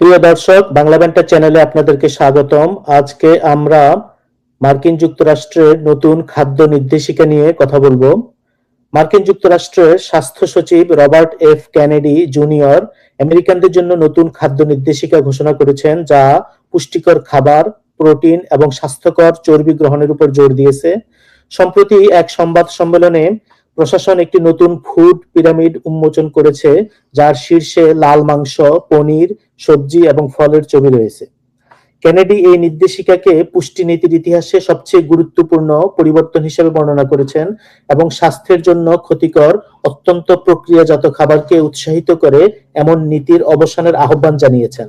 প্রিয় দর্শক, বাংলা ব্যান্টার চ্যানেলে আপনাদেরকে স্বাগতম। আজকে আমরা মার্কিন যুক্তরাষ্ট্রের নতুন খাদ্য নির্দেশিকা নিয়ে কথা বলবো। মার্কিন যুক্তরাষ্ট্রের স্বাস্থ্য সচিব রবার্ট এফ কেনেডি জুনিয়র আমেরিকানদের জন্য নতুন খাদ্য নির্দেশিকা ঘোষণা করেছেন, যা পুষ্টিকর খাবার, প্রোটিন এবং স্বাস্থ্যকর চর্বি গ্রহণের উপর জোর দিয়েছে। সম্প্রতি এক সংবাদ সম্মেলনে প্রশাসন একটি নতুন ফুড পিরামিড উন্মোচন করেছে, যার শীর্ষে লাল মাংস, পনির, সবজি এবং ফলের ছবি রয়েছে। কেনেডি এই নির্দেশিকাকে পুষ্টি নীতির ইতিহাসে সবচেয়ে গুরুত্বপূর্ণ পরিবর্তন হিসেবে বর্ণনা করেছেন এবং স্বাস্থ্যের জন্য ক্ষতিকর অত্যন্ত প্রক্রিয়াজাত খাবারকে উৎসাহিত করে এমন নীতির অবসানের আহ্বান জানিয়েছেন।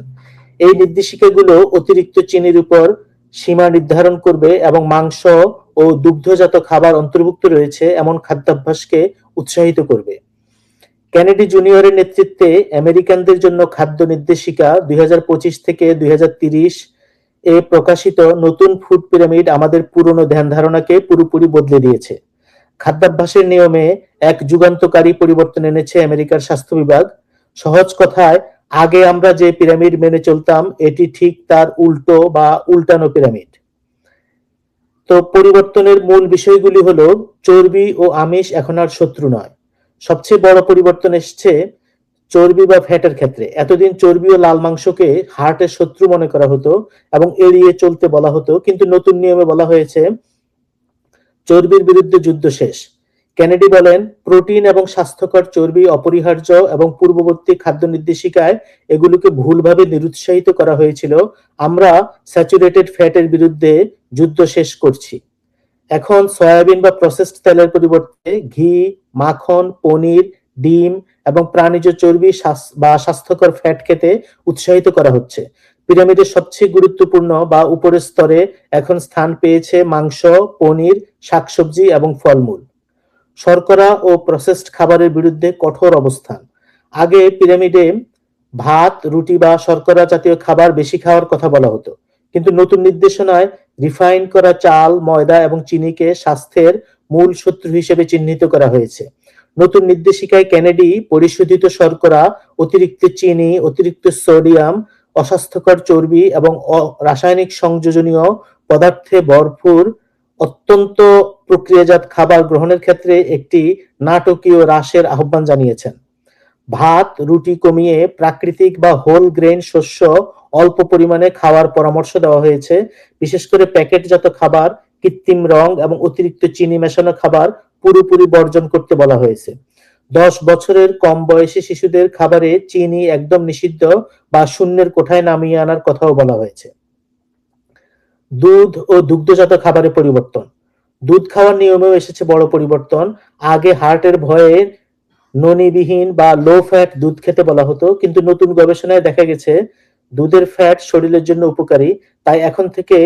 এই নির্দেশিকাগুলো অতিরিক্ত চিনির উপর সীমা নির্ধারণ করবে এবং মাংস ও দুগ্ধজাত খাবার অন্তর্ভুক্ত রয়েছে এমন খাদ্যাভ্যাসকে উৎসাহিত করবে। কেনেডি জুনিয়রের নেতৃত্বে আমেরিকানদের জন্য খাদ্য নির্দেশিকা 2025 থেকে 2030 এ প্রকাশিত নতুন ফুড পিরামিড আমাদের পুরনো ধ্যান ধারণাকে পুরোপুরি বদলে দিয়েছে। খাদ্যাভ্যাসের নিয়মে এক যুগান্তকারী পরিবর্তন এনেছে আমেরিকার স্বাস্থ্য বিভাগ। সহজ কথায়, আগে আমরা যে পিরামিড মেনে চলতাম, এটি ঠিক তার উল্টো বা উল্টানো পিরামিড। তো পরিবর্তনের মূল বিষয়গুলি হলো, চর্বি ও আমিষ এখন আর শত্রু নয়। সবচেয়ে বড় পরিবর্তন এসছে চর্বি বা ফ্যাটের ক্ষেত্রে। এতদিন চর্বি ও লাল মাংসকে হার্টের শত্রু মনে করা হতো এবং এড়িয়ে চলতে বলা হতো, কিন্তু নতুন নিয়মে বলা হয়েছে চর্বির বিরুদ্ধে যুদ্ধ শেষ। কেনেডি বলেন, প্রোটিন এবং স্বাস্থ্যকর চর্বি অপরিহার্য এবং পূর্ববর্তী খাদ্য নির্দেশিকায় এগুলোকে ভুলভাবে নিরুৎসাহিত করা হয়েছিল। আমরা স্যাচুরেটেড ফ্যাটের বিরুদ্ধে যুদ্ধ শেষ করছি। এখন সয়াবিন বা প্রসেসড তেলের পরিবর্তে ঘি, মাখন, পনির, ডিম এবং প্রাণীজ চর্বি বা স্বাস্থ্যকর ফ্যাট খেতে উৎসাহিত করা হচ্ছে। পিরামিডের সবচেয়ে গুরুত্বপূর্ণ বা উপরের স্তরে এখন স্থান পেয়েছে মাংস, পনির, শাকসবজি এবং ফলমূল। শর্করা ও প্রসেসড খাবারের বিরুদ্ধে কঠোর অবস্থান। আগে পিরামিডে ভাত, রুটি বা শর্করা জাতীয় খাবার বেশি খাওয়ার কথা বলা হতো, কিন্তু নতুন নির্দেশনায় রিফাইন করা চাল, ময়দা এবং চিনিকে স্বাস্থ্যের মূল শত্রু হিসেবে চিহ্নিত করা হয়েছে। নতুন নির্দেশিকায় কেনেডি পরিশোধিত শর্করা, অতিরিক্ত চিনি, অতিরিক্ত সোডিয়াম, অস্বাস্থ্যকর চর্বি এবং রাসায়নিক সংযোজনীয় পদার্থে ভরপুর অত্যন্ত প্রক্রিয়াজাত খাবার গ্রহণের ক্ষেত্রে একটি নাটকীয় হ্রাসের আহ্বান জানিয়েছেন। ভাত, রুটি কমিয়ে প্রাকৃতিক বা হোল গ্রেইন শস্য অল্প পরিমাণে খাওয়ার পরামর্শ দেওয়া হয়েছে। বিশেষ করে প্যাকেটজাত খাবার, কৃত্রিম রং এবং অতিরিক্ত চিনি মেশানো খাবার পুরোপুরি বর্জন করতে বলা হয়েছে। 10 বছরের কম বয়সী শিশুদের খাবারে চিনি একদম নিষিদ্ধ বা শূন্যের কোঠায় নামিয়ে আনার কথাও বলা হয়েছে। দুধ ও দুগ্ধজাত খাবারে পরিবর্তন। দুধ খাওয়ার নিয়মেও এসেছে বড় পরিবর্তন। আগে হার্টের ভয়ে ননিবিহীন বা লো ফ্যাট দুধ খেতে বলা হতো, কিন্তু নতুন গবেষণায় দেখা গেছে দুধের ফ্যাট শরীরের জন্য উপকারী। তাই এখন থেকে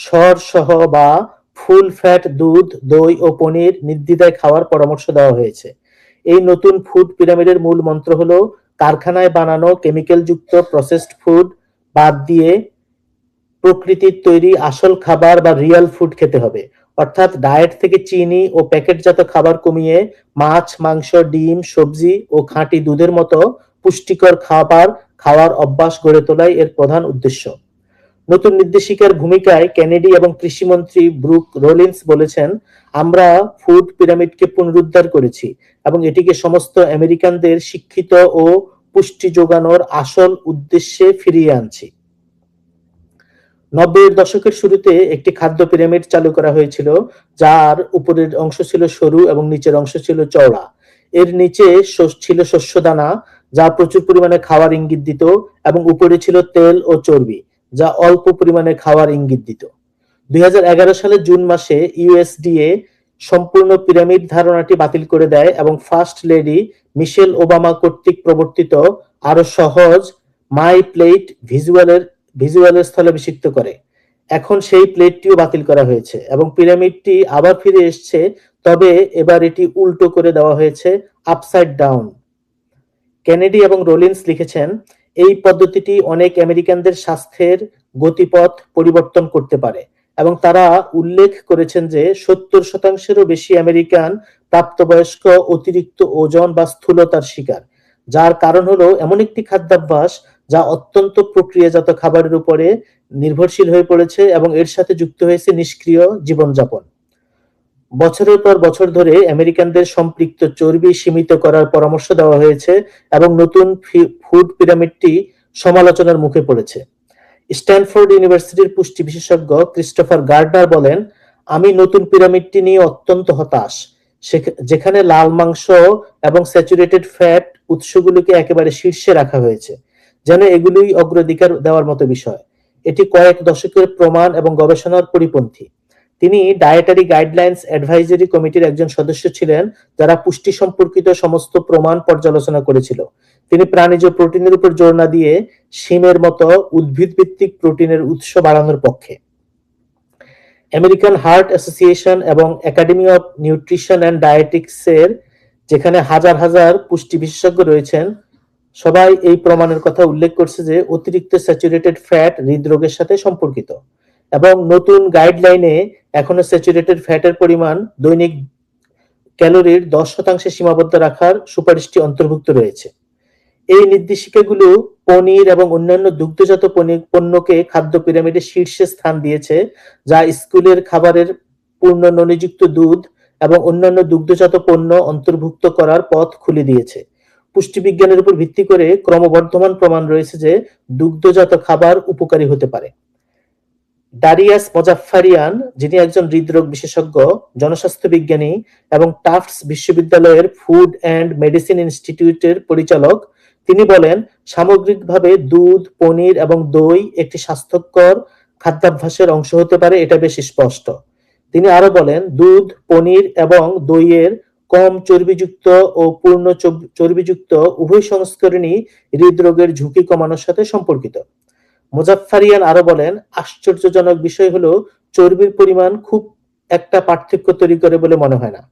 সর সহ বা ফুল ফ্যাট দুধ, দই ও পনির নির্দ্বিধায় খাওয়ার পরামর্শ দেওয়া হয়েছে। এই নতুন ফুড পিরামিডের মূল মন্ত্র হলো কারখানায় বানানো কেমিক্যালযুক্ত প্রসেসড ফুড বাদ দিয়ে প্রকৃতির তৈরি আসল খাবার বা রিয়েল ফুড খেতে হবে। অর্থাৎ ডায়েট থেকে চিনি ও প্যাকেটজাত খাবার কমিয়ে মাছ, মাংস, ডিম, সবজি ও খাঁটি দুধের মতো পুষ্টিকর খাবার খাওয়ার অভ্যাস গড়ে তোলাই এর প্রধান উদ্দেশ্য। নতুন নির্দেশিকার ভূমিকায় কেনেডি এবং কৃষিমন্ত্রী ব্রুক রোলিন্স বলেছেন, আমরা ফুড পিরামিডকে পুনরুদ্ধার করেছি এবং এটিকে সমস্ত আমেরিকানদের শিক্ষিত ও পুষ্টি যোগানোর আসল উদ্দেশ্যে ফিরিয়ে আনছি। 90-এর দশকের শুরুতে একটি খাদ্য পিরামিড চালু করা হয়েছিল, যার উপরের অংশ ছিল সরু এবং নিচের অংশ ছিল চওড়া। এর নিচে ছিল শস্যদানা, যা প্রচুর পরিমাণে খাওয়ার ইঙ্গিত দিত, এবং উপরে ছিল তেল ও চর্বি, যা অল্প পরিমাণে খাওয়ার ইঙ্গিত দিত। 2011 সালের জুন মাসে ইউএসডিএ সম্পূর্ণ পিরামিড ধারণাটি বাতিল করে দেয় এবং ফার্স্ট লেডি মিশেল ওবামা কর্তৃক প্রবর্তিত আরো সহজ মাই প্লেট ভিজুয়ালের স্থলাভিষিক্ত করে। এখন সেই প্লেটটিও বাতিল করা হয়েছে এবং পিরামিডটি আবার ফিরে এসেছে, তবে এবার এটি উল্টো করে দেওয়া হয়েছে, আপসাইড ডাউন। কেনেডি এবং রোলিন্স লিখেছেন, এই পদ্ধতিটি অনেক আমেরিকানদের স্বাস্থ্যের গতিপথ পরিবর্তন করতে পারে এবং তারা উল্লেখ করেছেন যে 70%-এরও বেশি আমেরিকান প্রাপ্তবয়স্ক অতিরিক্ত ওজন বা স্থূলতার শিকার, যার কারণ হলো এমন একটি খাদ্যাভ্যাস যা অত্যন্ত প্রক্রিয়াজাত খাবারের উপরে নির্ভরশীল হয়ে পড়েছে এবং এর সাথে যুক্ত হয়েছে নিষ্ক্রিয় জীবনযাপন। বছরের পর বছর ধরে আমেরিকানদের সম্পৃক্ত চর্বি সীমিত করার পরামর্শ দেওয়া হয়েছে এবং নতুন ফুড পিরামিডটি সমালোচনার মুখে পড়েছে। স্ট্যানফোর্ড ইউনিভার্সিটির পুষ্টি বিশেষজ্ঞ ক্রিস্টোফার গার্ডনার বলেন, আমি নতুন পিরামিডটি নিয়ে অত্যন্ত হতাশ, যেখানে লাল মাংস এবং স্যাচুরেটেড ফ্যাট উৎসগুলোকে একেবারে শীর্ষে রাখা হয়েছে, যেন এগুলোই অগ্রাধিকার দেওয়ার মতো বিষয়। এটি কয়েক দশকের প্রমাণ এবং গবেষণার পরিপন্থী। তিনি ডায়েটারি গাইডলাইন্স অ্যাডভাইজারি কমিটির একজন সদস্য ছিলেন, যারা পুষ্টি সম্পর্কিত সমস্ত প্রমাণ পর্যালোচনা করেছিল। তিনি প্রাণীজ প্রোটিনের উপর জোর না দিয়ে শিমের মতো উদ্ভিদ ভিত্তিক প্রোটিনের উৎস বাড়ানোর পক্ষে। আমেরিকান হার্ট অ্যাসোসিয়েশন এবং একাডেমি অফ নিউট্রিশন অ্যান্ড ডায়েটিক্সের, যেখানে হাজার হাজার পুষ্টি বিশেষজ্ঞ রয়েছেন, সবাই এই প্রমাণের কথা উল্লেখ করছে যে অতিরিক্ত স্যাচুরেটেড ফ্যাট হৃদরোগের সাথে সম্পর্কিত এবং নতুন গাইডলাইনে এখনো স্যাচুরেটেড ফ্যাটের পরিমাণ দৈনিক ক্যালোরির 10% সীমাবদ্ধ রাখার সুপারিশটি অন্তর্ভুক্ত রয়েছে। এই নির্দেশিকাগুলো পনির এবং অন্যান্য দুগ্ধজাত পণ্যকে খাদ্য পিরামিডের শীর্ষে স্থান দিয়েছে, যা স্কুলের খাবারের পূর্ণ ননিযুক্ত দুধ এবং অন্যান্য দুগ্ধজাত পণ্য অন্তর্ভুক্ত করার পথ খুলে দিয়েছে। পুষ্টিবিজ্ঞানের উপর ভিত্তি করে ক্রমবর্ধমান প্রমাণ রয়েছে যে দুগ্ধজাত খাবার উপকারী হতে পারে। ডারিয়াস মোজাফফারিয়ান, যিনি একজন হৃদরোগ বিশেষজ্ঞ, জনস্বাস্থ্য বিজ্ঞানী এবং টাফটস বিশ্ববিদ্যালয়ের ফুড অ্যান্ড মেডিসিন ইনস্টিটিউটের পরিচালক, তিনি বলেন, সামগ্রিকভাবে দুধ, পনির এবং দই একটি স্বাস্থ্যকর খাদ্যাভ্যাসের অংশ হতে পারে, এটা বেশ স্পষ্ট। তিনি আরো বলেন, দুধ, পনির এবং দইয়ের কম চর্বিযুক্ত ও পূর্ণ চর্বিযুক্ত উভয় সংস্করণই হৃদরোগের ঝুঁকি কমানোর সাথে সম্পর্কিত। মোজাফফারিয়ান আরো বলেন, আশ্চর্যজনক বিষয় হলো চর্বির পরিমাণ খুব একটা পার্থক্য তৈরি করে বলে মনে হয় না।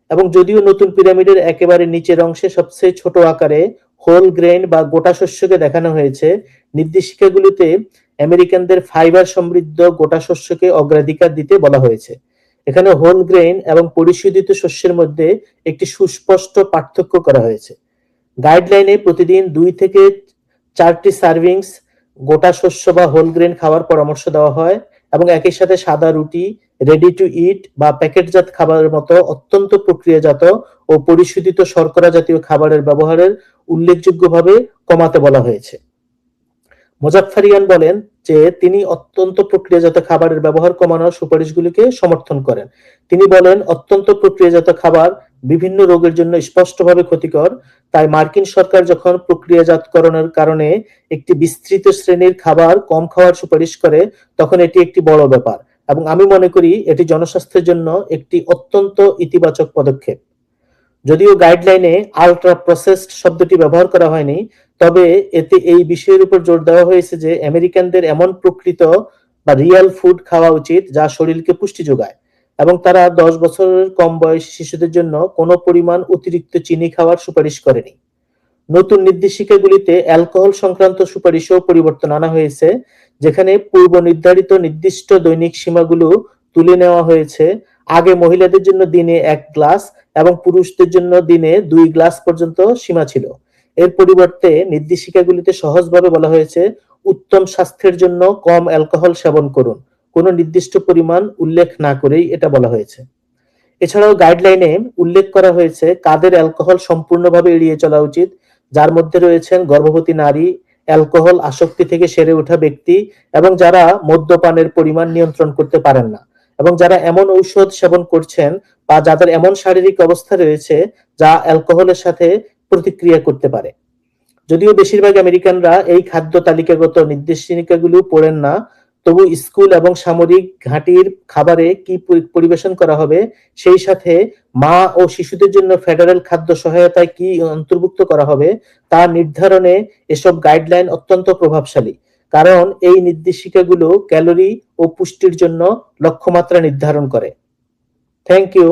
এবং যদিও নতুন পিরামিডের একেবারে নিচের অংশে সবচেয়ে ছোট আকারে হোল গ্রেইন বা গোটা শস্যকে দেখানো হয়েছে, নির্দেশিকাগুলোতে আমেরিকানদের ফাইবার সমৃদ্ধ গোটা শস্যকে অগ্রাধিকার দিতে বলা হয়েছে। এখানে হোল গ্রেইন এবং পরিশোধিত শস্যের মধ্যে একটি সুস্পষ্ট পার্থক্য করা হয়েছে। গাইডলাইনে প্রতিদিন 2 থেকে 4টি সার্ভিংস গোটা শস্য বা হোল গ্রেন খাওয়ার পরামর্শ দেওয়া হয় এবং একই সাথে সাদা রুটি, রেডি টু ইট বা প্যাকেটজাত খাবারের মতো অত্যন্ত প্রক্রিয়াজাত ও পরিশোধিত শর্করা জাতীয় খাবারের ব্যবহারের উল্লেখযোগ্যভাবে কমাতে বলা হয়েছে। মোজাফফারিয়ান বলেন যে তিনি অত্যন্ত প্রক্রিয়াজাত খাবারের ব্যবহার কমানোর সুপারিশগুলিকে সমর্থন করেন। তিনি বলেন, অত্যন্ত প্রক্রিয়াজাত খাবার বিভিন্ন রোগের জন্য স্পষ্টভাবে ক্ষতিকর, তাই মার্কিন সরকার যখন প্রক্রিয়াজাতকরণের কারণে একটি বিস্তৃত শ্রেণীর খাবার কম খাওয়ার সুপারিশ করে, তখন এটি একটি বড় ব্যাপার এবং আমি মনে করি এটি জনস্বাস্থ্যের জন্য একটি অত্যন্ত ইতিবাচক পদক্ষেপ। যদিও গাইডলাইনে আল্ট্রা প্রসেসড শব্দটি ব্যবহার করা হয়নি, তবে এতে এই বিষয়ের উপর জোর দেওয়া হয়েছে যে আমেরিকানদের এমন প্রকৃত বা রিয়েল ফুড খাওয়া উচিত যা শরীরকে পুষ্টি যোগায়, এবং তারা 10 বছরের কম বয়সী শিশুদের জন্য কোনো পরিমাণ অতিরিক্ত চিনি খাওয়ার সুপারিশ করেনি। নতুন নির্দেশিকাগুলিতে অ্যালকোহল সংক্রান্ত সুপারিশেও পরিবর্তন আনা হয়েছে, যেখানে পূর্ব নির্ধারিত নির্দিষ্ট দৈনিক সীমাগুলো তুলে নেওয়া হয়েছে। আগে মহিলাদের জন্য দিনে 1 গ্লাস এবং পুরুষদের জন্য দিনে 2 গ্লাস পর্যন্ত সীমা ছিল। এর পরিবর্তে নির্দেশিকাগুলিতে সহজভাবে বলা হয়েছে, উত্তম স্বাস্থ্যের জন্য কম অ্যালকোহল সেবন করুন, কোনো নির্দিষ্ট পরিমাণ উল্লেখ না করেই এটা বলা হয়েছে। এছাড়াও গাইডলাইনে উল্লেখ করা হয়েছে কাদের অ্যালকোহল সম্পূর্ণভাবে এড়িয়ে চলা উচিত, যার মধ্যে রয়েছেন গর্ভবতী নারী, অ্যালকোহল আসক্তি থেকে সেরে ওঠা ব্যক্তি এবং যারা মদ্যপানের পরিমাণ নিয়ন্ত্রণ করতে পারেন না, এবং যারা এমন ঔষধ সেবন করছেন বা যাদের এমন শারীরিক অবস্থা রয়েছে যা অ্যালকোহলের সাথে প্রতিক্রিয়া করতে পারে। যদিও বেশিরভাগ আমেরিকানরা এই খাদ্য তালিকাগত নির্দেশিকাগুলো পড়েন না, তবু স্কুল এবং সামরিক ঘাঁটির খাবারে কি পরিবেশন করা হবে, সেই সাথে মা ও শিশুদের জন্য ফেডারেল খাদ্য সহায়তায় কি অন্তর্ভুক্ত করা হবে তা নির্ধারণে এসব গাইডলাইন অত্যন্ত প্রভাবশালী, কারণ এই নির্দেশিকাগুলো ক্যালোরি ও পুষ্টির জন্য লক্ষ্যমাত্রা নির্ধারণ করে। Thank you.